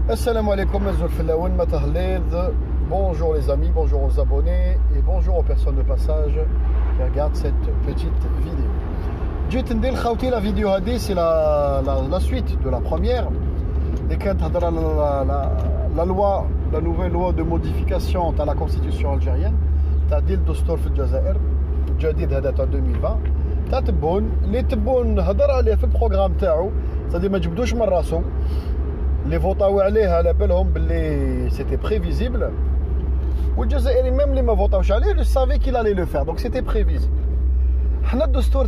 Assalamu alaikum, bonjour les amis, bonjour aux abonnés et bonjour aux personnes de passage qui regardent cette petite vidéo. La vidéo c'est la suite de la première. Et quand la nouvelle loi de modification de la constitution algérienne, تعديل الدستور في الجزائر الجديد هذا تاع 2020 تاع تبون اللي تبون هضر عليه في البروغرام تاعو صدي ما جبدوش من راسو اللي فوطاو عليه على بالهم باللي سيتي بريفيزيبل والجزائري ميم اللي ما فوطاوش عليه جو سافي كيل الي لو فير دونك سيتي بريفيزيبل. حنا الدستور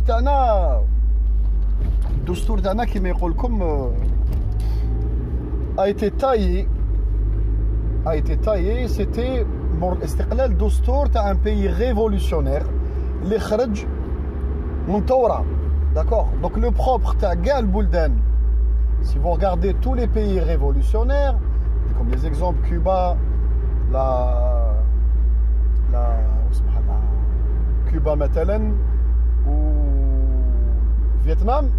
تاعنا كيما يقول لكم a été taillé c'était مور الاستقلال دستور تاع ان بيي ريفولوشنير اللي خرج من ثوره داكور. دونك لو بروبر تاع كاع البلدان si vous regardez tous les pays révolutionnaires comme les exemples Cuba Cuba مثلا و فيتنام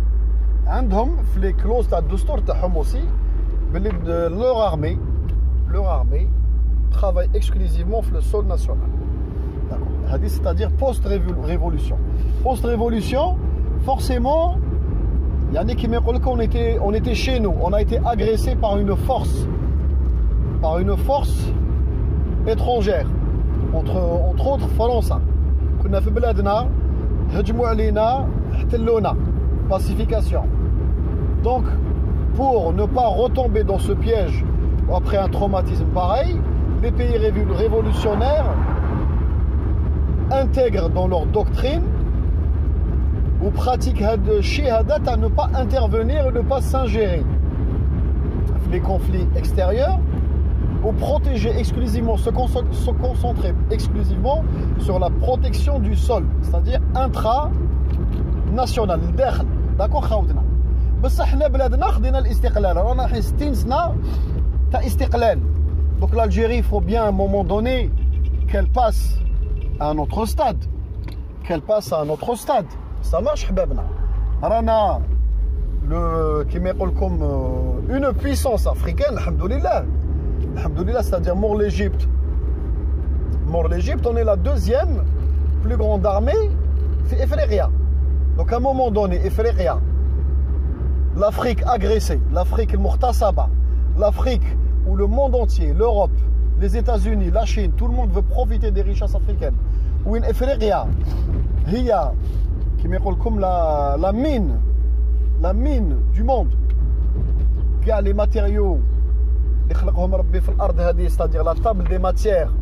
عندهم في لي كلوز تاع الدستور تاعهم aussi باللي leur armée travaille exclusivement sur le sol national. D'accord. C'est-à-dire post-révolution. Post-révolution, forcément, il y en a qui me disent qu'on était chez nous, on a été agressé par une force étrangère, entre autres France. كنا في بلادنا هجموا علينا احتلونا. Pacification. Donc, pour ne pas retomber dans ce piège après un traumatisme pareil, les pays révolutionnaires intègrent dans leur doctrine ou pratiquent le shahadat à ne pas intervenir et ne pas s'ingérer les conflits extérieurs ou protéger exclusivement, se concentrer exclusivement sur la protection du sol, c'est-à-dire intra-national. D'accord, خاوتنا بس احنا بلادنا خدينا الاستقلال رانا حي 60 سنه تاع استقلال. Donc l'Algérie, il faut bien à un moment donné qu'elle passe à un autre stade. Ça marche, حبابنا. رانا كيما يقول لكم une puissance africaine, alhamdoulilah. Alhamdoulilah, c'est-à-dire mort l'Égypte, on est la deuxième plus grande armée في إفريقيا. Donc à un moment donné, إفريقيا, l'Afrique agressée, l'Afrique المغتصبة, l'Afrique où le monde entier, l'Europe, les États-Unis, la Chine, tout le monde veut profiter des richesses africaines. Où une Ifriqiya, hiya, qui me comme la mine du monde. Les matériaux, c'est-à-dire la table des matières,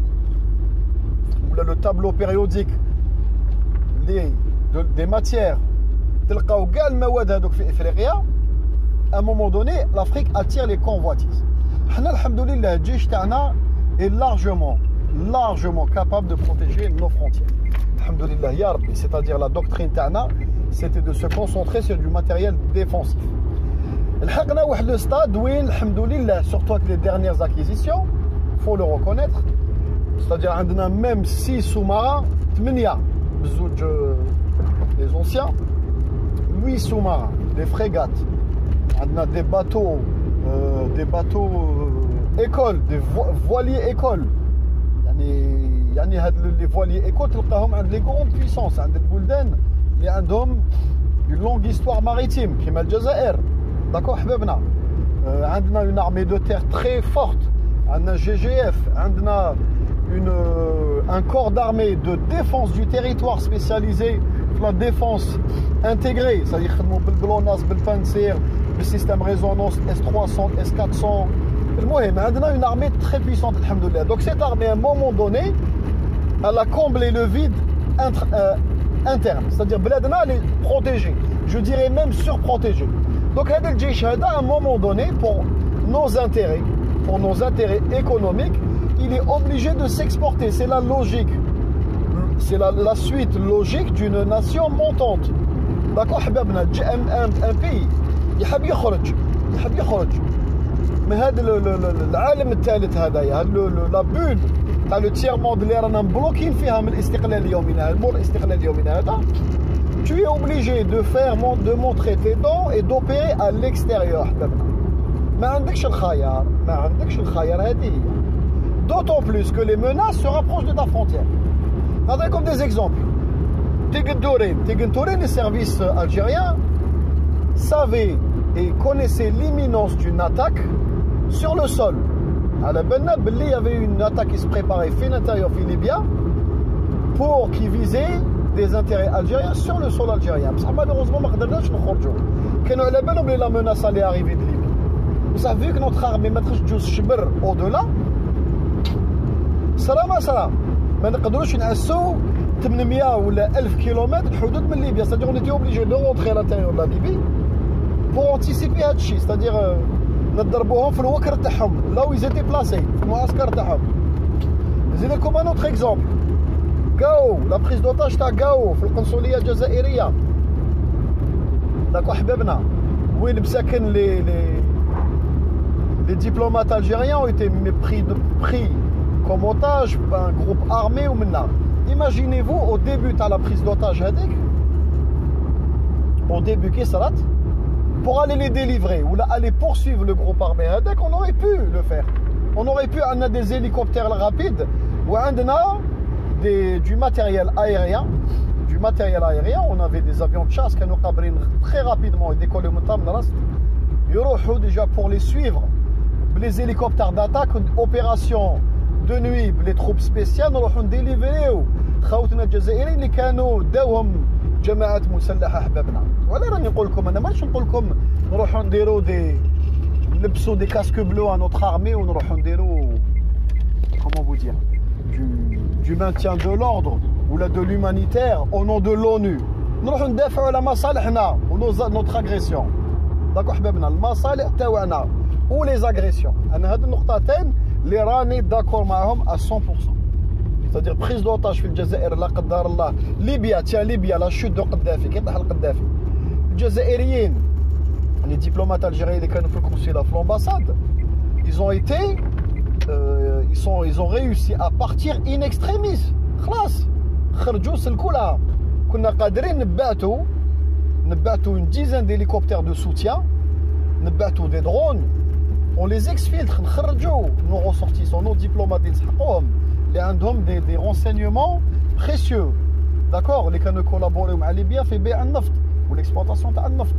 ou le tableau périodique, des matières, à un moment donné, l'Afrique attire les convoitises. حنا الحمد لله الجيش تاعنا est largement capable de protéger nos frontières. الحمد لله يا ربي. C'est-à-dire la doctrine تاعنا c'était de se concentrer sur du matériel défensif. لحقنا واحد le stade وين الحمد لله surtout avec les dernières acquisitions, faut le reconnaître. C'est-à-dire عندنا même 6 sous-marins, 8 بزوج les anciens, 8 sous-marins, des frégates. عندنا des bateaux écoles, des voiliers écoles. يعني les voiliers écoles تلقاهم عند les grandes puissances, عند البلدان اللي عندهم une longue histoire maritime كيما الجزائر. d'accord حبابنا. عندنا une armée de terre très forte, عندنا GGF, عندنا un corps d'armée de défense du territoire spécialisé dans la défense intégrée, c'est-à-dire يخدموا بالGLONASS, بالPanzer, le système résonance S300, S400. المهم عندنا une armée très puissante alhamdoulilah. Donc cette armée à un moment donné elle a comblé le vide interne, c'est-à-dire بلادنا elle est protégée, je dirais même surprotégée. Donc هذا الجيش هذا à un moment donné pour nos intérêts économiques il est obligé de s'exporter. C'est la logique, c'est la suite logique d'une nation montante. d'accord حبابنا un pays يحب يخرج من هذا العالم الثالث هذايا لا بول تاع لو تيير موند اللي رانا مبلوكين فيها من الاستقلال اليومنا هذا مور الاستقلال اليومنا هذا tu es obligé de montrer tes dents et d'opérer à l'extérieur. ما عندكش الخيار هذه. D'autant plus que les menaces se rapprochent de ta frontière. Regardez comme des exemples. Tigentourine, les services algériens savaient et connaissaient l'imminence d'une attaque sur le sol. À la Benab, il y avait une attaque qui se préparait fin intérieur, fin Libya, pour qui visait des intérêts algériens sur le sol algérien. Malheureusement, la menace allait arriver de Libye. Vous avez vu que notre armée au-delà, سلام ما نقدروش نعسو 800 ولا 1000 كيلومتر حدود من ليبيا. C'est-à-dire on était obligé de rentrer à l'intérieur de la Libye pour anticiper هذا الشيء. C'est-à-dire نضربوهم في الوكر تاعهم là où ils étaient placés في المعسكر تاعهم. نزيد لكم un autre exemple. Gao, la prise d'otage تاع Gao في القنصلية الجزائرية. داك احبابنا وين مساكن les diplomates algériens ont été pris comme otage par un groupe armé ou maintenant. Imaginez-vous au début à la prise d'otage au début qui s'arrête pour aller les délivrer ou aller poursuivre le groupe armé on aurait pu le faire. On aurait pu avoir des hélicoptères rapides ou du matériel aérien. On avait des avions de chasse qui nous cabrinent très rapidement et décoller déjà pour les suivre. Les hélicoptères d'attaque, opération de nuit, les troupes spéciales نروحوا نديليفريو خوتنا الجزائريين اللي كانوا داوهم جماعات مسلحه احبابنا. ولا راني نقول لكم انا ماشي نقول لكم نروحوا نديروا نلبسوا des casques bleus à notre armée ونروحوا نديروا comment vous dire du maintien de l'ordre ou de l'humanitaire au nom de l'ONU. نروحوا ندافعوا على مصالحنا notre agression. داك احبابنا المصالح تاعنا ou les agressions. انا هاد النقطتين اللي راني داكور معهم à 100%. C'est-à-dire prise d'otage في الجزائر لا قدر الله. ليبيا لا chute de قدافي كيطيح القدافي. الجزائريين les diplomates algériens اللي كانوا في القنصلة في l'ambassade ils ont réussi à partir in extremis. خلاص خرجوا سلكوا لها. كنا قادرين نبعثوا une dizaine d'hélicoptères de soutien, نبعثوا des drones. On les exfiltre, nos ressortissants, nos diplomates, ils ont des renseignements précieux. D'accord. Les canaux collaborent avec la Libye, fait bien neft ou l'exploitation de neft.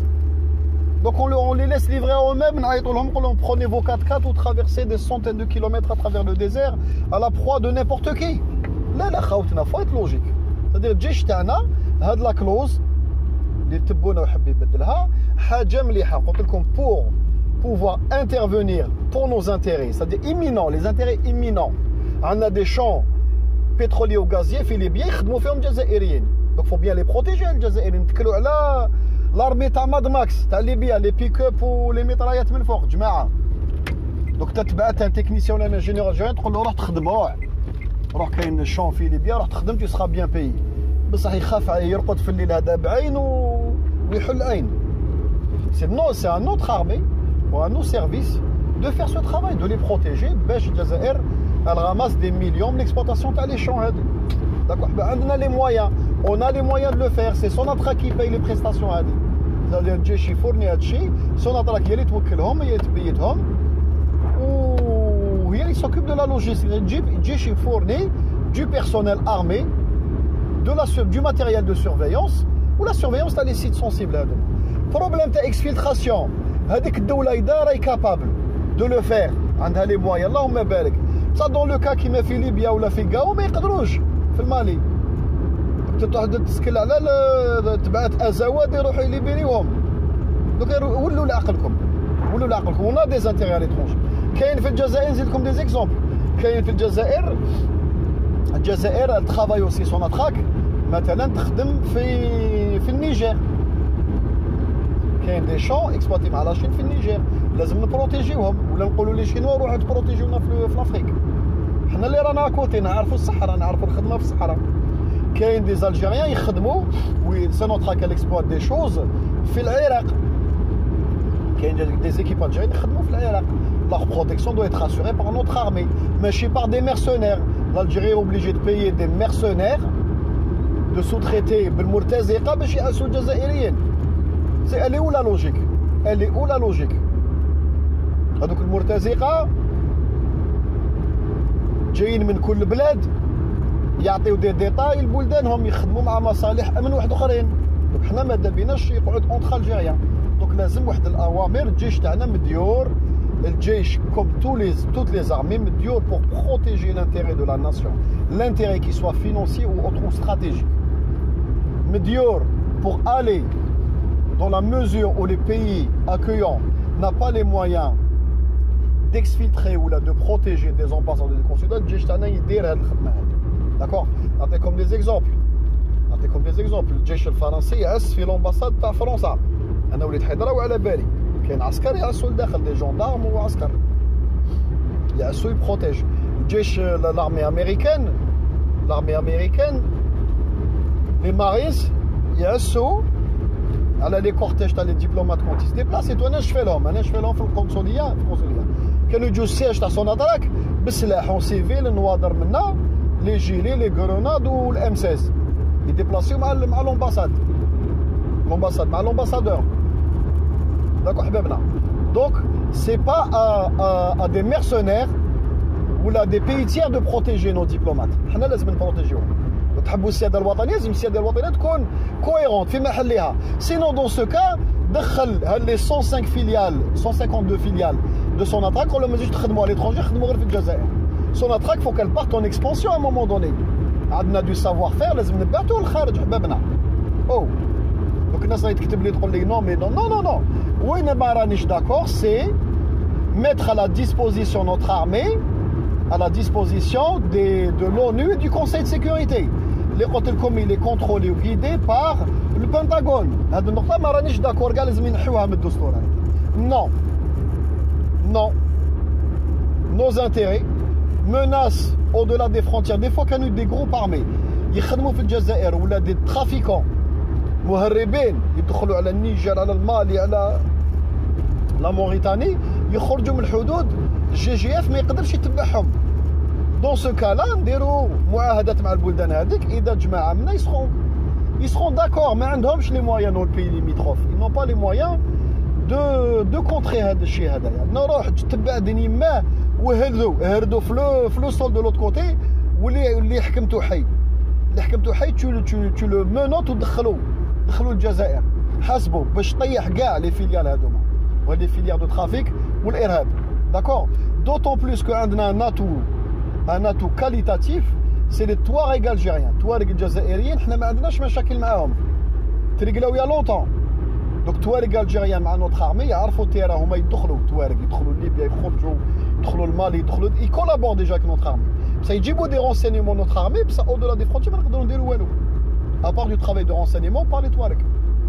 Donc on les laisse livrer à eux-mêmes. On prenez vos 4x4 ou traversez des centaines de kilomètres à travers le désert à la proie de n'importe qui. Là, il faut être logique. C'est-à-dire, الجيش تاعنا هاد la clause اللي تبونا وحب يبدلها حاجة مليحة. قلت لكم pour pouvoir intervenir pour nos intérêts, c'est-à-dire imminents, les intérêts imminents. On a des champs pétroliers ou gaziers, في ليبيا يخدموا فيهم الجزائريين. Donc faut bien les protéger الجزائريين. نتكلوا على l'armée تاع ماد ماكس تاع ليبيا les pick-up و les mitraillettes من فوق جماعة. Donc تتبعت un technicien ولا un ingénieur algérien تقول له روح تخدم روح كاين champ في ليبيا روح تخدم tu seras bien payé. بصح يخاف يرقد في الليل هذا بعين ويحل عين. C'est un autre armée ou à nos services de faire ce travail, de les protéger. Bech Jazair, elle ramasse des millions d'exploitation à les champs. D'accord. On a les moyens. On a les moyens de le faire. C'est Sonatrach qui paye les prestations. C'est-à-dire que Djechi fournit Hadji, Sonatrach il est ou il s'occupe de la logistique. Djechi fournit du personnel armé, du matériel de surveillance ou la surveillance dans les sites sensibles. Problème d'exfiltration. هذيك الدولة إذا راهي كابابل دو لو فير عندها لي مويا اللهم بارك. بصح دون لو كا كيما في ليبيا ولا في كاو ما يقدروش في المالي. تسكل على تبعت ازواد يروحوا يليبيريوهم. دوك ولوا لعقلكم on a des intérêts à l'étranger. كاين في الجزائر نزيدكم دي زيكزومبل. كاين في الجزائر elle travaille aussi Sonatrach مثلا تخدم في النيجر. كاين دي شون اكسبلواتي مع لاشين في النيجر لازم نبروتيجيوهم ولا نقولوا لي شينوا روحوا تبروتيجيونا في لافريك. حنا اللي رانا كوتي نعرفوا الصحراء نعرفوا الخدمه في الصحراء. كاين دي الجيريان يخدموا سونوتراك الاكسبلوات دي شوز في العراق. كاين دي زيكيب الجيريان يخدموا في العراق. leur protection doit être assurée par notre armée ماشي par des mercenaires. l'Algérie est obligée de payer des mercenaires de sous-traiter بالمرتزقه باش يأسوا الجزائريين. Elle est où la logique? هذوك المرتزقه جايين من كل بلاد يعطيو دي ديتاي لبلدانهم يخدموا مع مصالح من واحد اخرين. دونك حنا ما دابيناش يقعد اونتخ الجيريان. دونك لازم واحد الاوامر. الجيش تاعنا مديور الجيش كوم toutes les armées مديور pour protéger l'intérêt de la nation, l'intérêt qui soit financier ou autre ou stratégique. مديور pour aller dans la mesure où les pays accueillants n'a pas les moyens d'exfiltrer ou là de protéger des ambassadeurs et des consulats, الجيش تاعنا يدير هاد الخدمه هادي. داكور نعطيكم دي زيكزامبل. الجيش الفرنسي يعس في لومباساد تاع فرنسا. انا وليت حيدره وعلى بالي كاين عسكر يعسوا لداخل دي جوندارم وعسكر يعسوا يبروتيج. الجيش لارمي امريكان لي مارينز يعسوا على لي كورتيج تاع لي ديبلومات كونت يس ديبلاسي. انا نشفي لهم في القنصليه كانوا يجوا السياج تاع سوناتراك بالسلاح اون سيفيل نوادر منا لي جيلي لي غروناد والام 16 يديبلاسيو مع لومباساد مع لومباسادور. داكو حبابنا. دونك سي با ا دي ميرسونير ولا دي بيي تيير دو بروتيجي نو ديبلومات. حنا لازم نبروتيجيوهم. تحبوا السياده الوطنيه لازم السياده الوطنيه تكون كويرونت في محلها. سينو دون سو كا دخل هاد لي 152 فيليال دو سوناتراك ولا مازالش تخدموا على ليترونجي خدموا غير في الجزائر. سوناتراك فوق qu'elle parte en expansion à un moment donné. عندنا دو سافوار فير لازم نبعثوه للخارج حبابنا. دونك الناس راهي تكتب لي تقول لي نو مي نو وين ما رانيش داكور سي mettre à la disposition notre armée à la disposition de l'ONU et du Conseil de sécurité. اللي قلت لكم il est contrôlé ou guidé par le Pentagone. هاد النقطة ما رانيش داكور كاع لازم ينحوها من الدستور هذا. Non. Nos intérêts menacent au-delà des frontières. Des fois كانوا des groupes armés يخدموا في الجزائر ولا des trafiquants مهربين يدخلوا على النيجر على المالي على لا موريتاني يخرجوا من الحدود. الجي جي اف ما يقدرش يتبعهم. دون سو كالا نديروا معاهدات مع البلدان هذيك اذا جماعه منا يسخون داكور ما عندهمش لي مويان نو البي ليميتروف ils n'ont pas les moyens de contrer هذا الشيء هذايا. نروح تتبع دني ما وهردوا في لو سول دو لوت كوتي واللي حكمتو حي تو لو مونوت ودخلوا الجزائر حاسبوا باش طيح كاع لي فيليال هذوما ولي فيليال دو ترافيك والارهاب. داكور دوطون بلوس كو عندنا ان اتو كاليتاتيف سي لي تواريغ الجيريان. تواريغ الجزائريين حنا ما عندناش مشاكل معاهم تريقلاو يا لونطون. دوك تواريغ الجيريان مع نوتر ارمي يعرفوا تيرا هما يدخلوا ليبيا يدخلوا المالي يكولابور ديجا ك نوتر ارمي بصح يجيبوا دي رونسينيمون نوتر ارمي بصح او دولا دي فرونتي ما نقدروا نديروا والو ابار دو ترافاي دو رونسينيمون بار لي تواريغ.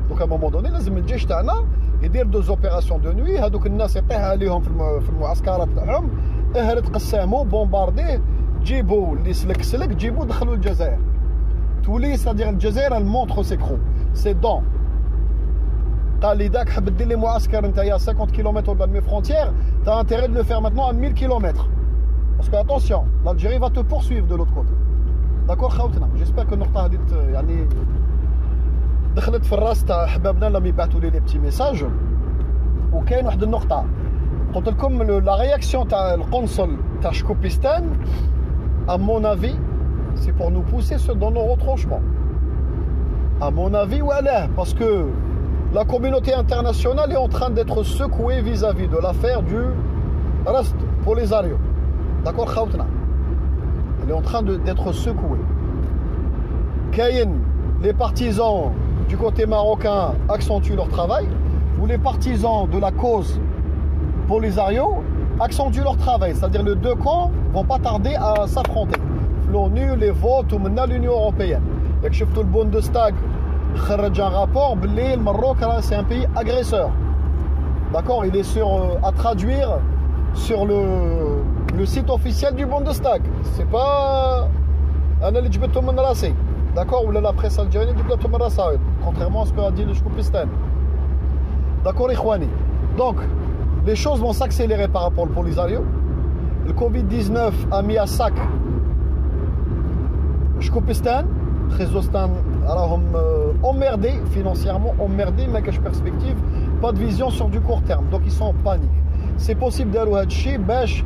دونك ا مومون دوني لازم الجيش تاعنا يدير دوز اوبيراسيون دو نوي. هذوك الناس يطيح عليهم في المعسكرات تاعهم اهرت قسامو بومبارديه جيبوا اللي سلك جيبوا دخلوا الجزائر تولي سادير الجزائر المونتر سيكرو سي دون. قال لي داك حب دير لي معسكر نتايا 50 كيلومتر de mes frontières t'as intérêt de le faire maintenant à 1000 km parce que attention l'Algérie va te poursuivre de l'autre côté. d'accord خوتنا j'espère que النقطه هذه يعني دخلت في الراس تاع حبابنا لما يبعثوا لي بتي ميساج. وكاين واحد النقطه قلت لكم لا رياكسيون تاع القنصل تاع شكوبيستان à mon avis c'est pour nous pousser dans nos retranchements à mon avis. وعلاه parce que la communauté internationale est en train d'être secouée vis-à-vis de l'affaire du Rast Polisario. D'accord خوتنا elle est en train d'être secouée. كاين les partisans du côté marocain accentuent leur travail ou les partisans de la cause Polisario accentuent leur travail, c'est-à-dire les deux camps vont pas tarder à s'affronter. L'ONU, les votes ou maintenant l'Union européenne. Et que شفتوا le Bundestag خرج un rapport بلي المروك c'est un pays agresseur. D'accord, il est à traduire sur le site officiel du Bundestag. C'est pas انا اللي جبتهم من راسي. D'accord, ou la presse algérienne جبتهم من راسها contrairement à ce qu'a dit le Shkopistan. D'accord إخواني. Donc les choses vont s'accélérer par rapport au Polisario. Le Covid-19 a mis à sac Shkopistan. Khizostan راهم emmerdés financièrement, emmerdés, mais cache perspective, pas de vision sur du court terme. Donc ils sont en panique. c'est possible d'arou hadchi bash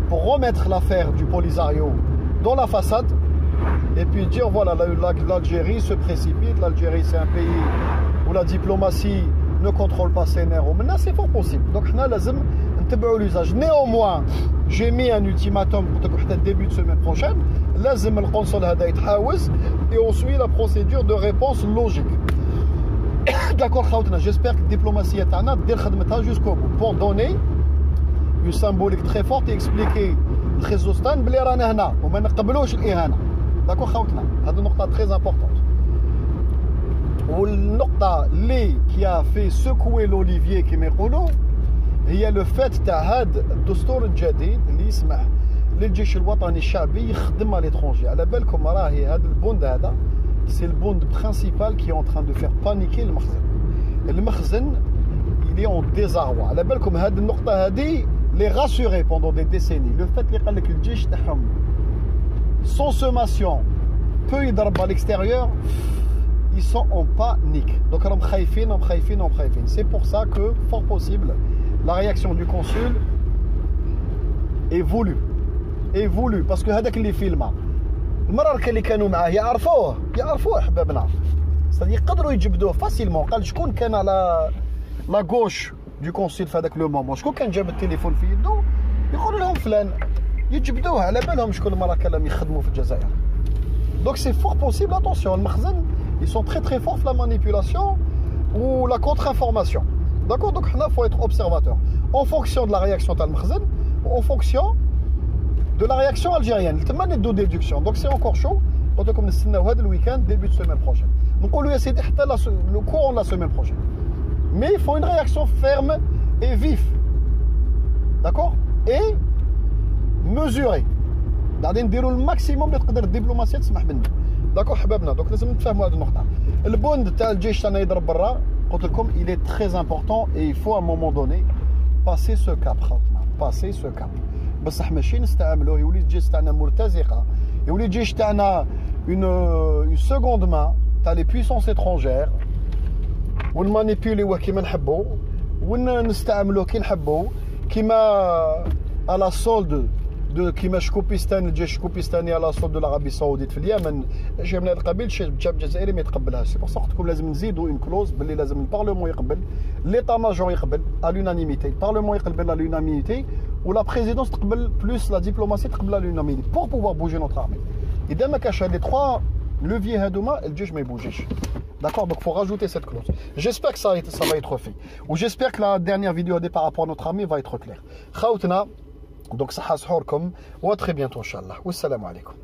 pour remettre l'affaire du Polisario dans la façade et puis dire voilà l'Algérie se précipite, l'Algérie c'est un pays où la diplomatie ne contrôle pas ses nerfs. Maintenant c'est fort possible. Donc on a lazim نتبعوا l'usage. Néanmoins, j'ai mis un ultimatum pour le début de semaine prochaine. لازم القنصل هذا يتحاوز et on suit la procédure de réponse logique. D'accord خاوتنا, j'espère que la diplomatie تاعنا دير خدمتها jusqu'au bout pour donner une symbolique très forte et expliquer لخزوستان بلي رانا هنا وما نقبلوش الإهانة. D'accord خاوتنا, هذه نقطة très importante. والنقطة اللي qui a fait secouer l'olivier كما يقولوا هي لو فات تاع هذا الدستور الجديد اللي يسمح للجيش الوطني الشعبي يخدم على ليترونجي. على بالكم راهي هذا البوند هذا سي البوند برينسيبال كي اون تران دو فير بانيكي المخزن. المخزن il est en désarroi. على بالكم هذه النقطة هذه les rassurer pendant des décennies. Le fait اللي قال لك الجيش تاعهم sans sommation peut يضرب à l'extérieur, ils sont en panique. Donc راهم خايفين. C'est pour ça que fort possible la réaction du consul est voulue parce que هذاك اللي فيلمه المراركه اللي كانوا معاه يعرفوه حبابنا, c'est-à-dire يقدروا يجبدوه فاسيلمون. قال شكون كان على لا غوش دو كونسيل في هذاك لو مومون, شكون كان جاب التليفون في يده يقولوا لهم فلان, يجبدوه على بالهم شكون المراكه اللي يخدموا في الجزائر. Donc c'est fort possible, attention, المخزن ils sont très forts dans la manipulation ou la contre-information. D'accord, donc il faut être observateur en fonction de la réaction de Al-Makhzen, en fonction de la réaction algérienne. Il y a déduction. Donc c'est encore chaud. Comme nous le week-end, début de semaine prochaine. Donc on lui essaie le courant de la semaine prochaine. Mais il faut une réaction ferme et vive. D'accord, et mesurée. نديروا الماكسيموم اللي تقدر الدبلوماسيه تسمح بنا. داكور حبابنا, دونك لازم نتفاهموا هذه النقطه. البوند تاع الجيش تاعنا يضرب برا, قلت لكم il est très important et il faut à un moment donné passer ce cap. passer ce cap بصح ماشي نستعملوه يولي الجيش تاعنا مرتزقه, يولي الجيش تاعنا une seconde main تاع les puissances étrangères ونمانيبيوليوه كيما نحبوا ونستعملوه كي نحبوا كيما على solde de كيما شكوبيستان, الجيش الشكوبيستاني على صوت دو العربيه السعوديه في اليمن. شي من هذا القبيل الشعب الجزائري ما يتقبلهاش. سي بور سا قلت لكم لازم نزيدوا اون كلوز باللي لازم البارلمون يقبل, ليطا ماجور يقبل à l'unanimité, البارلمون يقبل à l'unanimité ولا بريزيدونس تقبل بلوس لا ديبلوماسي تقبل à l'unanimité pour pouvoir bouger notre armée. اذا ما كاش هاد لي 3 leviers هادوما الجيش ما يبوجيش. D'accord, donc il faut rajouter cette clause. J'espère que ça va être fait. Ou j'espère que la dernière vidéo par rapport à notre armée va être claire. Khaoutna, donc ça hashourkom, ou à très bientôt, Inch'Allah. Wassalamu alaikum.